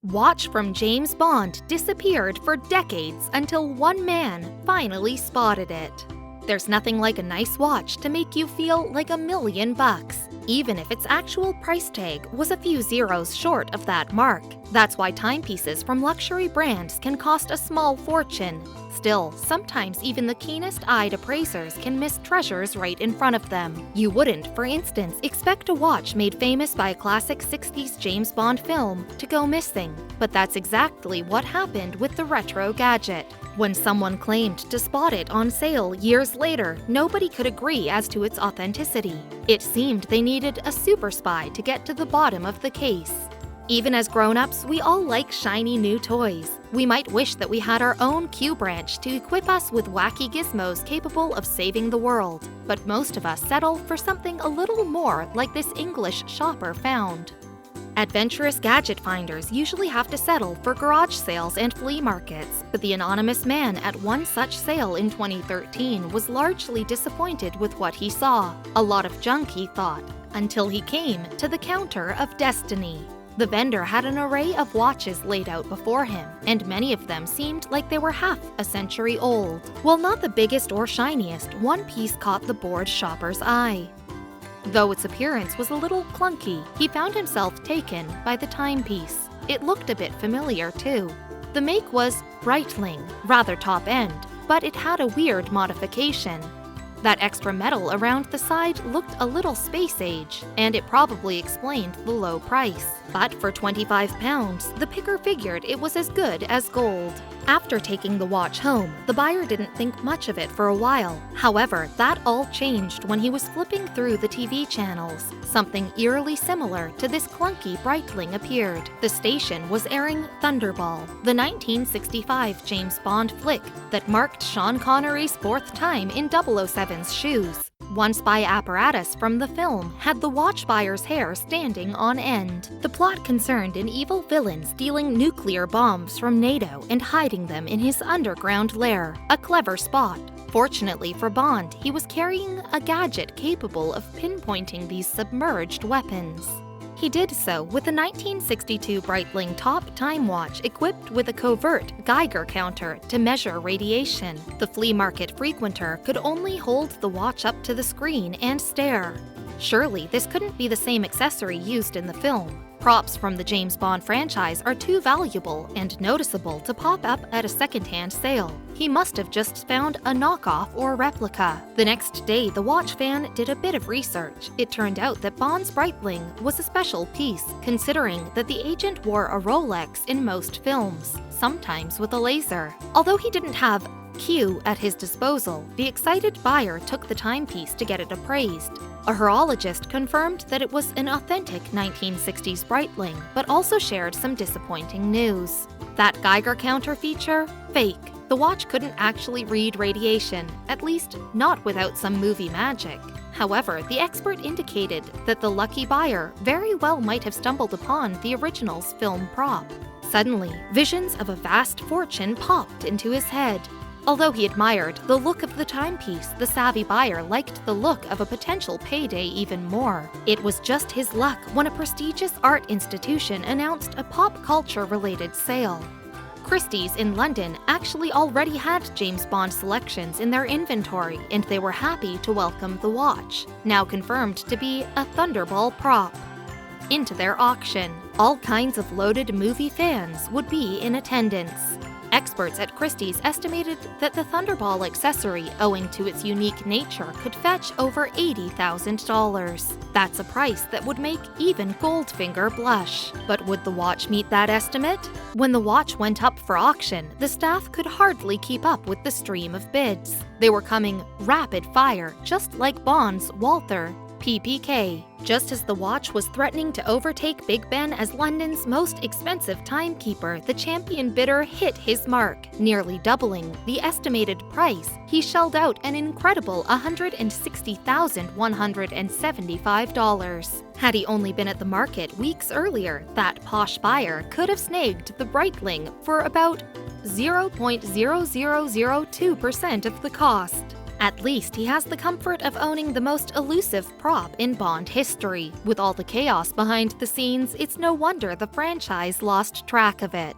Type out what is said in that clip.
Watch from James Bond disappeared for decades until one man finally spotted it. There's nothing like a nice watch to make you feel like $1,000,000, even if its actual price tag was a few zeros short of that mark. That's why timepieces from luxury brands can cost a small fortune. Still, sometimes even the keenest-eyed appraisers can miss treasures right in front of them. You wouldn't, for instance, expect a watch made famous by a classic 60s James Bond film to go missing. But that's exactly what happened with the retro gadget. When someone claimed to spot it on sale years later, nobody could agree as to its authenticity. It seemed they needed a super spy to get to the bottom of the case. Even as grown-ups, we all like shiny new toys. We might wish that we had our own Q branch to equip us with wacky gizmos capable of saving the world. But most of us settle for something a little more like this English shopper found. Adventurous gadget finders usually have to settle for garage sales and flea markets, but the anonymous man at one such sale in 2013 was largely disappointed with what he saw. A lot of junk, he thought, until he came to the counter of destiny. The vendor had an array of watches laid out before him, and many of them seemed like they were half a century old. While not the biggest or shiniest, one piece caught the bored shopper's eye. Though its appearance was a little clunky, he found himself taken by the timepiece. It looked a bit familiar, too. The make was Breitling, rather top-end, but it had a weird modification. That extra metal around the side looked a little space-age, and it probably explained the low price. But for £25, the picker figured it was as good as gold. After taking the watch home, the buyer didn't think much of it for a while. However, that all changed when he was flipping through the TV channels. Something eerily similar to this clunky Breitling appeared. The station was airing Thunderball, the 1965 James Bond flick that marked Sean Connery's fourth time in 007's shoes. One spy apparatus from the film had the watch buyer's hair standing on end. The plot concerned an evil villain stealing nuclear bombs from NATO and hiding them in his underground lair. A clever spot. Fortunately for Bond, he was carrying a gadget capable of pinpointing these submerged weapons. He did so with a 1962 Breitling top time watch equipped with a covert Geiger counter to measure radiation. The flea market frequenter could only hold the watch up to the screen and stare. Surely this couldn't be the same accessory used in the film. Props from the James Bond franchise are too valuable and noticeable to pop up at a secondhand sale. He must have just found a knockoff or replica. The next day, the watch fan did a bit of research. It turned out that Bond's Breitling was a special piece, considering that the agent wore a Rolex in most films, sometimes with a laser. Although he didn't have Q at his disposal, the excited buyer took the timepiece to get it appraised. A horologist confirmed that it was an authentic 1960s Breitling, but also shared some disappointing news. That Geiger counter feature? Fake. The watch couldn't actually read radiation, at least not without some movie magic. However, the expert indicated that the lucky buyer very well might have stumbled upon the original's film prop. Suddenly, visions of a vast fortune popped into his head. Although he admired the look of the timepiece, the savvy buyer liked the look of a potential payday even more. It was just his luck when a prestigious art institution announced a pop culture-related sale. Christie's in London actually already had James Bond selections in their inventory, and they were happy to welcome the watch, now confirmed to be a Thunderball prop, into their auction. All kinds of loaded movie fans would be in attendance. Experts at Christie's estimated that the Thunderball accessory, owing to its unique nature, could fetch over $80,000. That's a price that would make even Goldfinger blush. But would the watch meet that estimate? When the watch went up for auction, the staff could hardly keep up with the stream of bids. They were coming rapid fire, just like Bond's Walther PPK. Just as the watch was threatening to overtake Big Ben as London's most expensive timekeeper, the champion bidder hit his mark, nearly doubling the estimated price. He shelled out an incredible $160,175. Had he only been at the market weeks earlier, that posh buyer could have snagged the Breitling for about 0.0002% of the cost. At least he has the comfort of owning the most elusive prop in Bond history. With all the chaos behind the scenes, it's no wonder the franchise lost track of it.